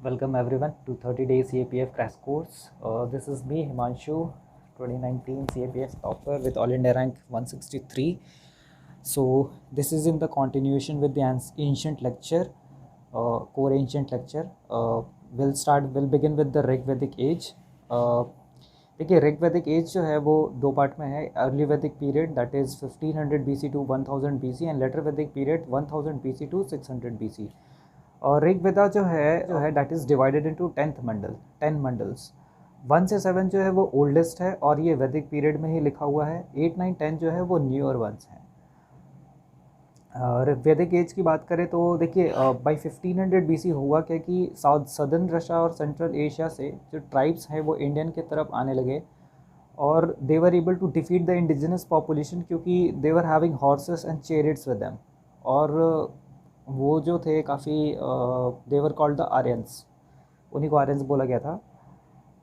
Welcome everyone to 30 days CAPF crash course. This is me Himanshu, 2019 CAPF topper with All India rank 163. So this is in the continuation with the ancient lecture, core ancient lecture. We'll begin with the Rig Vedic as. देखिए Rig Vedic as जो है वो दो part में है. Early Vedic period that is 1500 BC to 1000 BC and later Vedic period 1000 BC to 600 BC. और ऋग वेदा जो है that is divided into 10 mandals. 1 से 7 जो है वो ओल्डेस्ट है और ये वैदिक पीरियड में ही लिखा हुआ है. 8, 9, 10 जो है वो न्यूअर वंस हैं. और वैदिक एज की बात करें तो देखिए बाई 1500 BC हुआ क्या कि सदर्न रशिया और सेंट्रल एशिया से जो ट्राइब्स हैं वो इंडियन की तरफ आने लगे और they were able to defeat the indigenous population क्योंकि they were having horses and chariots with them. और वो जो थे काफ़ी they were called the Aryans, उन्हीं को आर्यंस बोला गया था.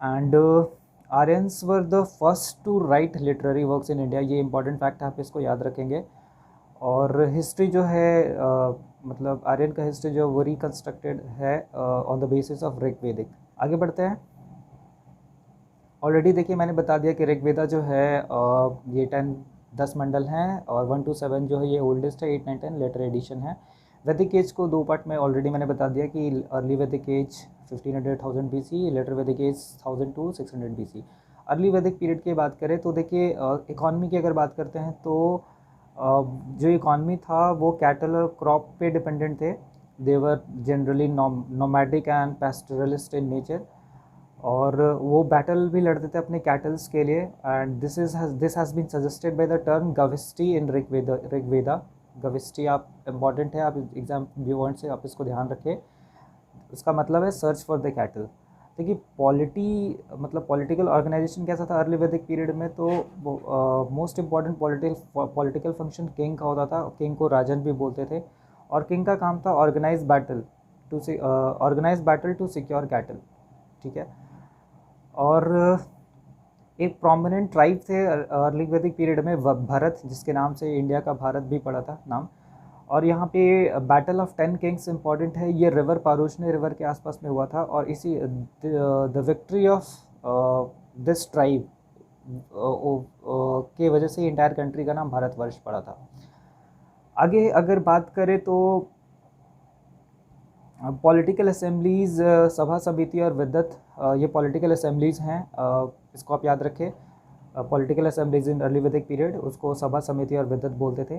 And Aryans were the first to write literary works in India. ये इंपॉर्टेंट फैक्ट आप इसको याद रखेंगे. और हिस्ट्री जो है मतलब आर्यन का हिस्ट्री जो वो रिकन्स्ट्रक्टेड है on the basis of Rig वैदिक. आगे बढ़ते हैं. ऑलरेडी देखिए मैंने बता दिया कि ऋग वेदा जो है ये 10 मंडल हैं और 1 to 7 जो है ये ओल्डेस्ट है. 8, 9, 10 लेटर एडिशन है. वैदिक एज को दो पार्ट में ऑलरेडी मैंने बता दिया कि अर्ली वैदिक एज 1500 BC, लेटर वैदिक as 1000 to 600 BC. Early Vedic period की बात करें तो देखिए इकॉनमी की अगर बात करते हैं तो जो इकॉनमी था वो कैटल और क्रॉप पे डिपेंडेंट थे. They were generally nomadic and pastoralist in nature और वो बैटल भी लड़ते थे अपने कैटल्स के लिए. And this has been suggested by the term gavishti in Rig Veda. गविस्टी आप इम्पॉर्टेंट है, आप एग्जाम व्यूअर्स से आप इसको ध्यान रखें. इसका मतलब है सर्च फॉर द कैटल. देखिए पॉलिटिकल ऑर्गेनाइजेशन कैसा था अर्ली वैदिक पीरियड में, तो most important political function king का होता था. किंग को राजन भी बोलते थे और किंग का काम था organise battle to secure cattle. ठीक है. और एक प्रोमिनेंट ट्राइब थे अर्ली वैदिक पीरियड में भरत, जिसके नाम से इंडिया का भारत भी पड़ा था नाम. और यहाँ पे बैटल ऑफ 10 किंग्स इंपॉर्टेंट है. ये रिवर पारोशनी रिवर के आसपास में हुआ था और इसी the victory of this tribe के वजह से इंटायर कंट्री का नाम भारतवर्ष पड़ा था. आगे अगर बात करें तो पॉलिटिकल असेंबलीज़, सभा समिति और विद्वत, ये पॉलिटिकल असेंबलीज़ हैं. इसको आप याद रखें. Political assemblies in early Vedic period उसको सभा समिति और विद्वत बोलते थे.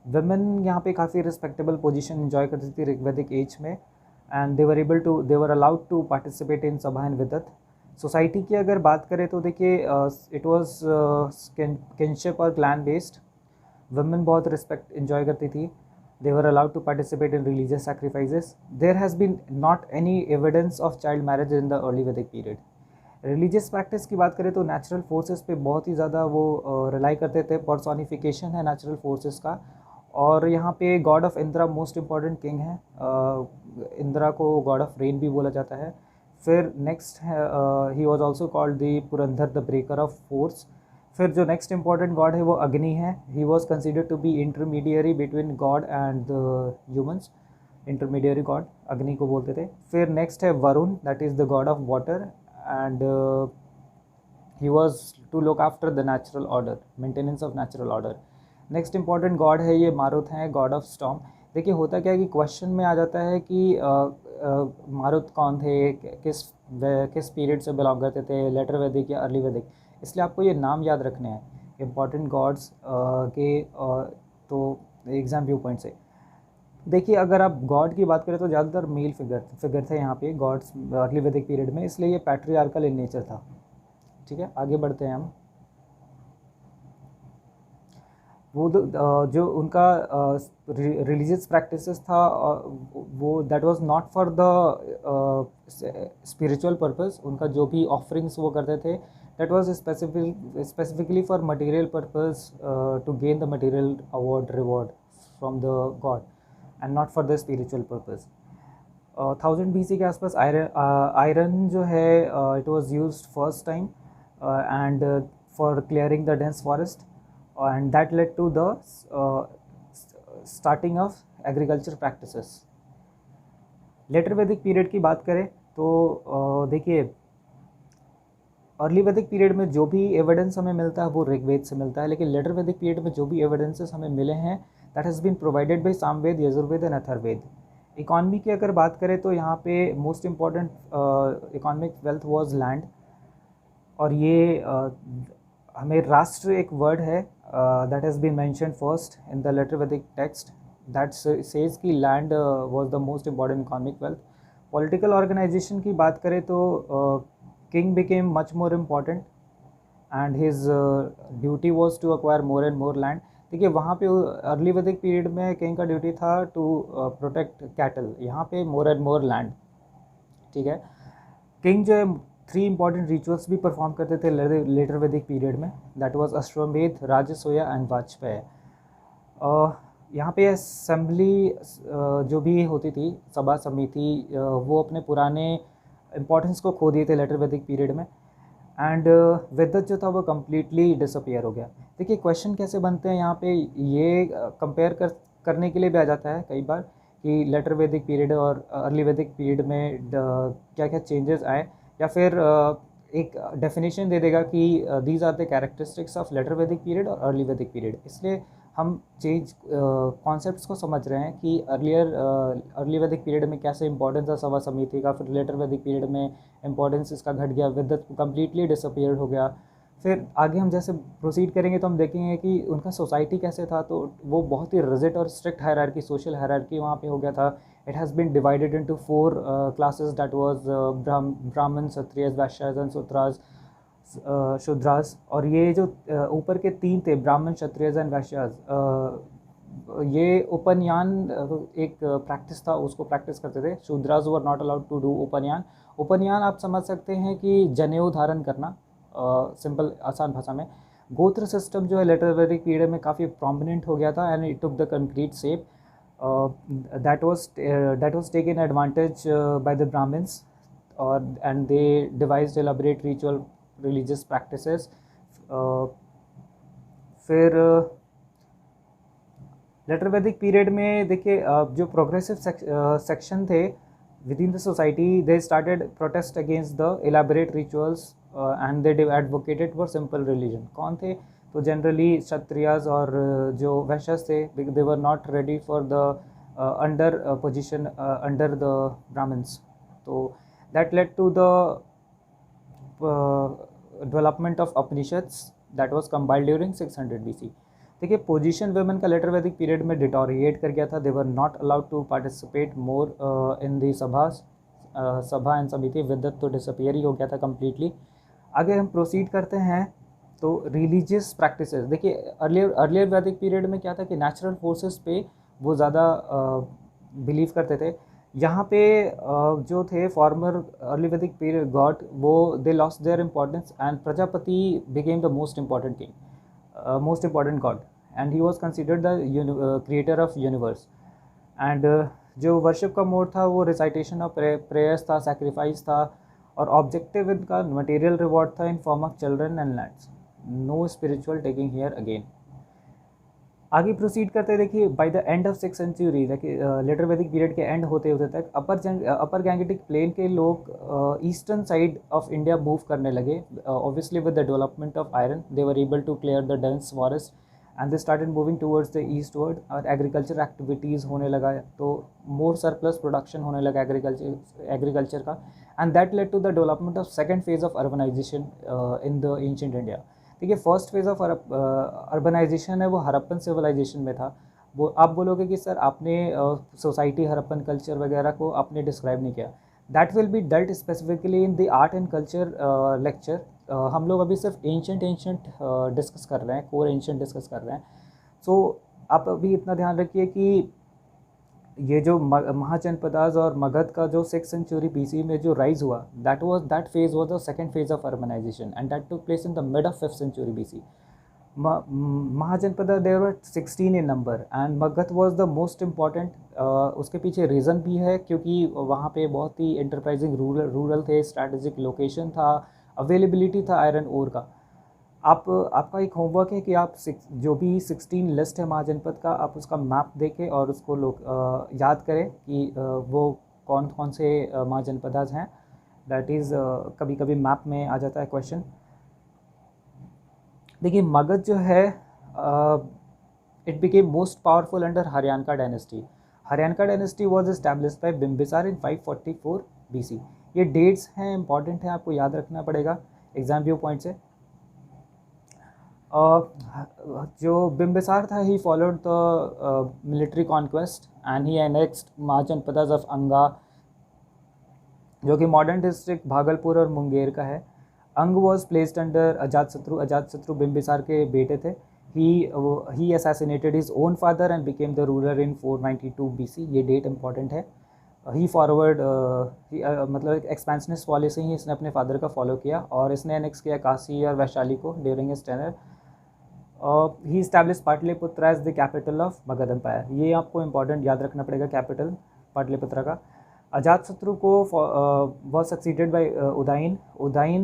वुमेन यहाँ पे काफ़ी रिस्पेक्टेबल पोजीशन एंजॉय करती थी ऋग वैदिक एज में and they were allowed to participate in Sabha and विद्वत. सोसाइटी की अगर बात करें तो देखिए इट वाज किनशिप और क्लैन बेस्ड. वुमेन बहुत रिस्पेक्ट एंजॉय करती थी. They were allowed to participate in religious sacrifices. There has been not any evidence of child marriage in the early Vedic period. Religious practice की बात करें तो natural forces पे बहुत ही ज़्यादा वो रिलाई करते थे. पर्सोनिफिकेशन है नेचुरल फोर्सेस का. और यहाँ पे God of Indira most important king है. इंद्रा को गॉड ऑफ रेन भी बोला जाता है. फिर next he was also called the Purandar the breaker of force. फिर जो नेक्स्ट इम्पॉर्टेंट गॉड है वो अग्नि है. He was considered to be intermediary between god and the humans. Intermediary god Agni को बोलते थे. फिर नेक्स्ट है Varuna, that is the god of water and he was to look after the natural order, maintenance of natural order. Next important god है ये मारुत हैं, God of storm. देखिए होता क्या है कि क्वेश्चन में आ जाता है कि मारुत कौन थे, किस पीरियड से बिलोंग करते थे, लेटर वैदिक या अर्ली वैदिक. इसलिए आपको ये नाम याद रखने हैं इम्पॉर्टेंट गॉड्स के. तो एग्जाम व्यू पॉइंट से देखिए अगर आप गॉड की बात करें तो ज़्यादातर मेल फिगर थे यहाँ पे गॉड्स अर्ली वैदिक पीरियड में, इसलिए ये पैट्रियार्कल इन नेचर था. ठीक है. आगे बढ़ते हैं हम. वो जो उनका रिलीजियस प्रैक्टिसेस था वो that was not for the spiritual purpose. उनका जो भी ऑफरिंग्स वो करते थे that was specifically for material purpose to gain the material reward from the God and not for the spiritual purpose. 1000 BC के आसपास आयरन जो है it was used first time and for clearing the dense forest and that led to the starting of agriculture practices. Later Vedic period की बात करें तो देखिए, early Vedic period में जो भी एविडेंस हमें मिलता है वो ऋग्वेद से मिलता है, लेकिन लेटर वैदिक पीरियड में जो भी एविडेंसेस हमें मिले हैं that has been provided by Samaveda, Yajurveda and Atharvaveda. Economy की अगर बात करें तो यहाँ पे most important economic wealth was land, और ये हमें राष्ट्र एक वर्ड है that has been mentioned first in the later Vedic text that says कि land was the most important economic wealth. Political organization की बात करें तो king became much more important and his duty was to acquire more and more land. देखिए वहाँ पे early Vedic period में king का ड्यूटी था टू प्रोटेक्ट कैटल, यहाँ पे मोर एंड मोर लैंड। ठीक है, किंग जो है 3 इंपॉर्टेंट रिचुअल्स भी परफॉर्म करते थे लेटर वैदिक पीरियड में, दैट वाज अश्वमेध, राजसूया एंड वाजपेय। यहाँ पे असेंबली जो भी होती थी, सभा समिति, वो अपने पुराने इम्पोर्टेंस को खो दिए थे लेटर वैदिक पीरियड में, एंड वेदत जो था वो कम्प्लीटली डिसअपियर हो गया। देखिए क्वेश्चन कैसे बनते हैं यहाँ पे, ये कंपेयर करने के लिए भी आ जाता है कई बार कि लेटर वैदिक पीरियड और अर्ली वैदिक पीरियड में क्या क्या चेंजेस आए, या फिर एक डेफिनेशन दे देगा कि these are the characteristics of later Vedic period और अर्ली वैदिक पीरियड। इसलिए हम चेंज कॉन्सेप्ट्स को समझ रहे हैं कि अर्ली वैदिक पीरियड में कैसे इंपॉर्टेंस था सभा समिति का, फिर लेटर वैदिक पीरियड में इंपॉर्टेंस इसका घट गया, विद्युत कम्प्लीटली डिसअपियर हो गया। फिर आगे हम जैसे प्रोसीड करेंगे तो हम देखेंगे कि उनका सोसाइटी कैसे था, तो वो बहुत ही रिजिड और स्ट्रिक्ट हायरार्की, सोशल हायरार्की वहाँ पे हो गया था। It has been divided into 4 classes that was Brahmin, Kshatriyas, Vaishyas and Shudras. और ये जो ऊपर के 3 थे, ब्राह्मण, क्षत्रियज एंड वैश्याज, ये उपनयन एक प्रैक्टिस था, उसको प्रैक्टिस करते थे। Shudras were not allowed to do upanayana. Upanayana आप समझ सकते हैं कि जनेऊ धारण करना, सिंपल आसान भाषा में। गोत्र सिस्टम जो है लेटर वैदिक पीरियड में काफ़ी प्रोमिनेंट हो गया था and it took the concrete shape that was taken advantage by the Brahmins, और and they devised elaborate ritual religious practices. फिर लेटर वैदिक पीरियड में देखिए जो प्रोग्रेसिव सेक्शन थे within the society, they started protest against the elaborate rituals and they advocated for simple religion. कौन थे? तो generally Kshatriyas और जो वैश्यस थे, they were not ready for the under position under the Brahmins. तो that led to the development of Upanishads that was compiled during 600 BC। देखिए position women का later Vedic period में डिटोरिएट कर गया था, they were not allowed to participate more in the sabha and समिति, विद्युत तो डिसअपियर ही हो गया था कम्प्लीटली। आगे हम प्रोसीड करते हैं तो रिलीजियस प्रैक्टिसेस। देखिए अर्लियर वैदिक पीरियड में क्या था कि नेचुरल फोर्सेस पे वो ज़्यादा बिलीव करते थे। यहाँ पे जो थे farmer early Vedic period God, वो they lost their importance and Prajapati became the most important king, most important God, and he was considered the creator of universe. And जो वर्शिप का मोड था वो रिसाइटेशन ऑफ प्रेयर्स था, sacrifice था, और objective इनका material reward था in form of children and lands. Know spiritual taking here again. आगे प्रोसीड करते देखिए by the end of 6th century, later Vedic period के एंड होते होते तक अपर गैंगेटिक प्लेन के लोग eastern side of India move करने लगे। Obviously with the development of iron they were able to clear the dense forest and they started moving towards the eastward, और agriculture activities होने लगा, तो मोर surplus production होने लगा एग्रीकल्चर का, and that led to the development of second phase of urbanization in the ancient India. देखिए first phase of urbanization है वो हड़प्पन सिविलाइजेशन में था। वो आप बोलोगे कि सर आपने सोसाइटी हड़प्पन कल्चर वगैरह को आपने डिस्क्राइब नहीं किया, that will be dealt specifically in the art and culture lecture. हम लोग अभी सिर्फ एंशिएंट डिस्कस कर रहे हैं, कोर एंशिएंट डिस्कस कर रहे हैं। सो आप अभी इतना ध्यान रखिए कि ये जो महाजनपदास और मगध का जो 6th सेंचुरी BC में जो राइज हुआ, that phase was the second phase of urbanization and that took place in the mid of 5th century BC। Mahajanapada there were 16 in number and Magadha was the most important. उसके पीछे reason भी है क्योंकि वहाँ पे बहुत ही एंटरप्राइजिंग रूरल थे, स्ट्रैटेजिक लोकेशन था, अवेलेबिलिटी था आयरन ओर का। आपका एक होमवर्क है कि आप जो भी 16 लिस्ट है महाजनपद का, आप उसका मैप देखें और उसको लोग याद करें कि वो कौन कौन से महाजनपदास हैं, दैट इज़ कभी कभी मैप में आ जाता है क्वेश्चन। देखिए मगध जो है it became most powerful under Haryanka dynasty. Haryanka dynasty was established by Bimbisara in 544 BC। ये डेट्स हैं, इंपॉर्टेंट है, आपको याद रखना पड़ेगा एग्जाम व्यू पॉइंट से। जो बिम्बिसार था he followed the military conquest and he annexed mahajanapadas of अंगा, जो कि मॉडर्न डिस्ट्रिक्ट भागलपुर और मुंगेर का है। Anga was placed under Ajatashatru. Ajatashatru Bimbisara के बेटे थे। He assassinated his own father and became the ruler in 492 BC। ये डेट इंपॉर्टेंट है। ही फॉरवर्ड मतलब एक एक्सपेंशनिस्ट पॉलिसी ही इसने अपने फादर का फॉलो किया और इसने एनेक्स किया काशी और वैशाली को during his tenure. He establish Pataliputra as the capital of Magadha empire. ये आपको इंपॉर्टेंट याद रखना पड़ेगा, कैपिटल पाटलिपुत्र का। अजातशत्रु को was succeeded by Udayan. Udayan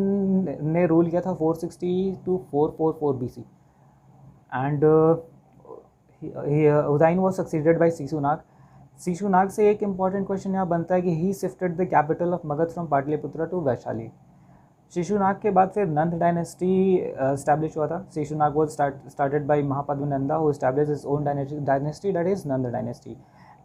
ने रूल किया था 460 to 444 BC and Udayan was succeeded by Shishunaga. Shishunaga से एक इंपॉर्टेंट क्वेश्चन यहाँ बनता है कि he shifted the capital of Magadha from Pataliputra to Vaishali. Shishunaga के बाद फिर नंद डायनेस्टी एस्टैब्लिश हुआ था। Shishunaga was started by Mahapadmananda who established his own dynasty that is Nanda dynasty.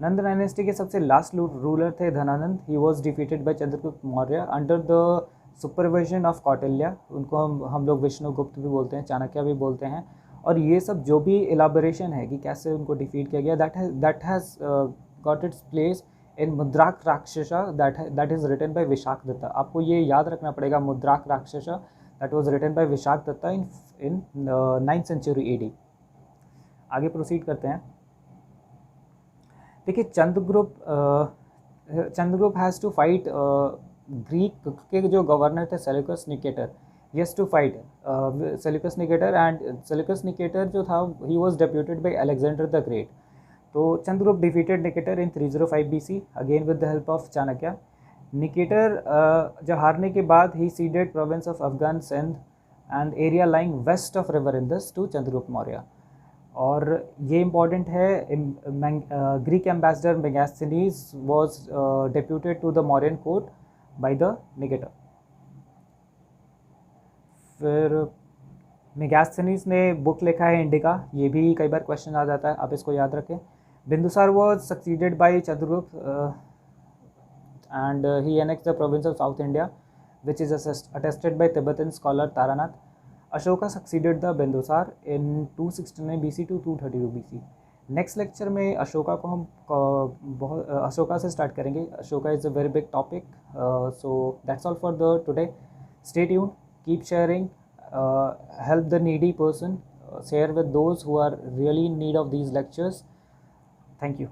Nanda dynasty के सबसे लास्ट रूलर थे Dhanananda. He was defeated by Chandragupta Maurya under the supervision of Kautilya. उनको हम लोग विष्णुगुप्त भी बोलते हैं, चाणक्य भी बोलते हैं। और ये सब जो भी इलाबोरेशन है कि कैसे उनको डिफीट किया गया, that has got its place in Mudrarakshasa that is written by Vishakhadatta. आपको ये याद रखना पड़ेगा, Mudrarakshasa that was written by Vishakhadatta in 9th century AD। आगे प्रोसीड करते हैं। देखिए Chandragupta has to fight Greek के जो गवर्नर थे Seleucus Nicator. Yes to fight Seleucus Nicator and Seleucus Nicator जो था he was deputed by Alexander the great. तो Chandragupta defeated Nicator in 305 BC again with the help of Chanakya. Nicator जब हारने के बाद he ceded province of Afghan Sindh and area lying west of river Indus to Chandragupta Maurya. और ये important है, Greek ambassador Megasthenes was deputed to the Mauryan court by the Nicator. फिर Megasthenes ने book लिखा है इंडिका, ये भी कई बार क्वेश्चन आ जाता है, आप इसको याद रखें। Bindusara was succeeded by Chandragupta and he annexed the province of south India which is attested by Tibetan scholar Taranath. Ashoka succeeded the Bindusara in 269 BC to 232 BC। Next lecture में अशोका को हम बहुत अशोका से स्टार्ट करेंगे। Ashoka is a very big topic. So that's all for the today. Stay tuned, keep sharing, help the needy person, share with those who are really in need of these lectures. Thank you.